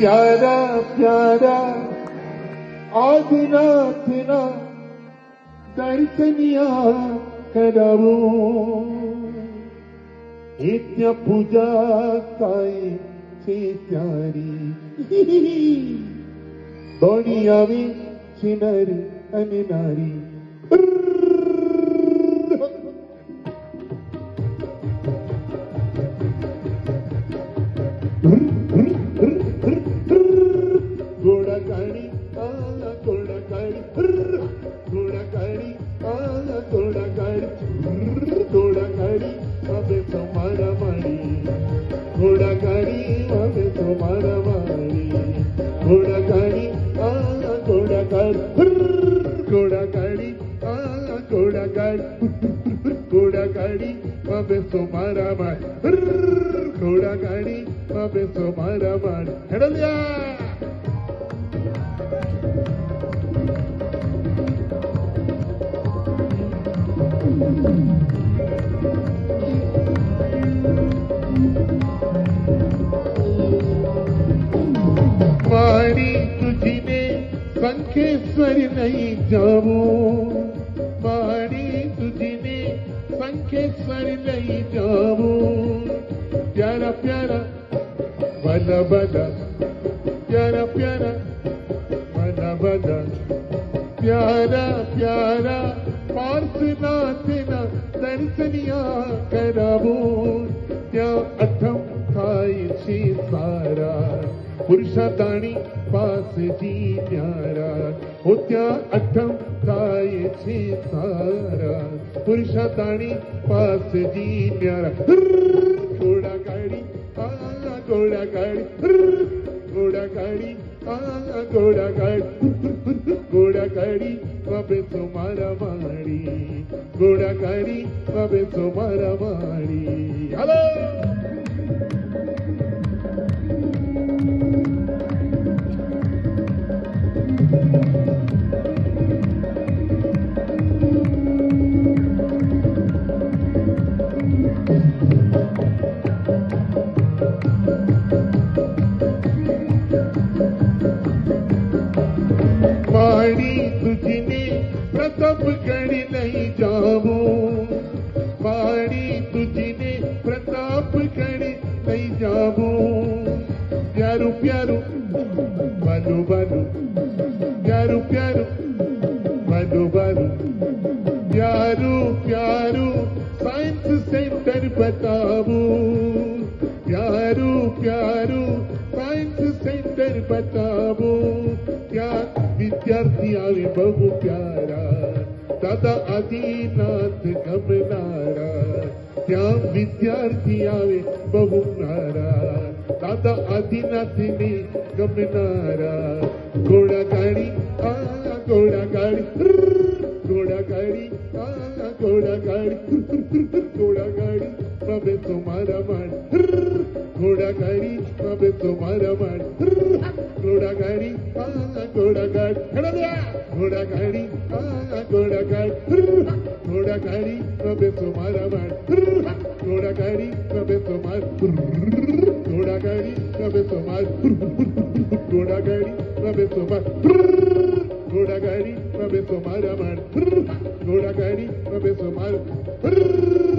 प्यारा प्यारा आदिनाथना दर्शनिया करावो नित्य पूजा काय से प्यारी दोनी आवी चिनर आणि नारी घोड़ा गाड़ी घोड़ा गाड़ी घोड़ा गाड़ी घोड़ा गाड़ी घोड़ा गाड़ी अबे तुम्हारा मारी घोड़ा गाड़ी अबे तुम्हारा मारी घोड़ा गाड़ी घोड़ा गाड़ी घोड़ा गाड़ी घोड़ा गाड़ी घोड़ा गाड़ी अबे तुम्हारा मारी घोड़ा गाड़ी अबे तुम्हारा मारी हेडलिया मारी तुझीने संखेश्वर नहीं जाऊं मारी तुझीने संखेश्वर नहीं जाऊं प्यारा प्यारा बना बना प्यारा प्यारा बना बना प्यारा प्यारा पार्श्वनाथना दर्शनिया करावो त्या अठम खायची सारा पुरुषाताणी पास जी न्यारा होत्या अठम खायची सारा पुरुषाताणी पास जी न्यारा घोडा गाडी घोडा गाडी घोडा गाडी घोडा गाडी घोडा गाडी बाबे तुम्हारा मारी घोडा गाडी बाबे तुम्हारा मारी हॅलो मारी तुझने प्रतापगढ़ नहीं जाऊं मारी तुझने प्रतापगढ़ नहीं जाऊं प्यारू प्यारू बालू बालू प्यारू प्यारू बालू बालू प्यारू प्यारू साइंस सेंटर बताऊं प्यारू प्यारू साइंस सेंटर बताऊं क्या विद्यार्थी आवे बहु प्यारा दादा आदिनाथ गमनारा क्या विद्यार्थी आवे बहु नारा दादा आदिनाथ ने गमनारा घोड़ा गाड़ी घोड़ा गाड़ी घोड़ा गाड़ी घोड़ा गाड़ी घोड़ा गाड़ी बाबे तुम्हारा मान घोड़ा गाड़ी बाबे तुम्हारा मान घोड़ा गाड़ी घोड़ा गाड़ी खड़ा दिया घोड़ा गाड़ी घोड़ा गाड़ी घोड़ा गाड़ी बाबे तुम्हारा मान घोड़ा गाड़ी बाबे तुम्हारा घोड़ा गाड़ी बाबे तुम्हारा घोड़ा गाड़ी बाबे तुम्हारा घोड़ा गाड़ी बाबे तुम्हारा मान घोड़ा गाड़ी बाबे तुम्हारा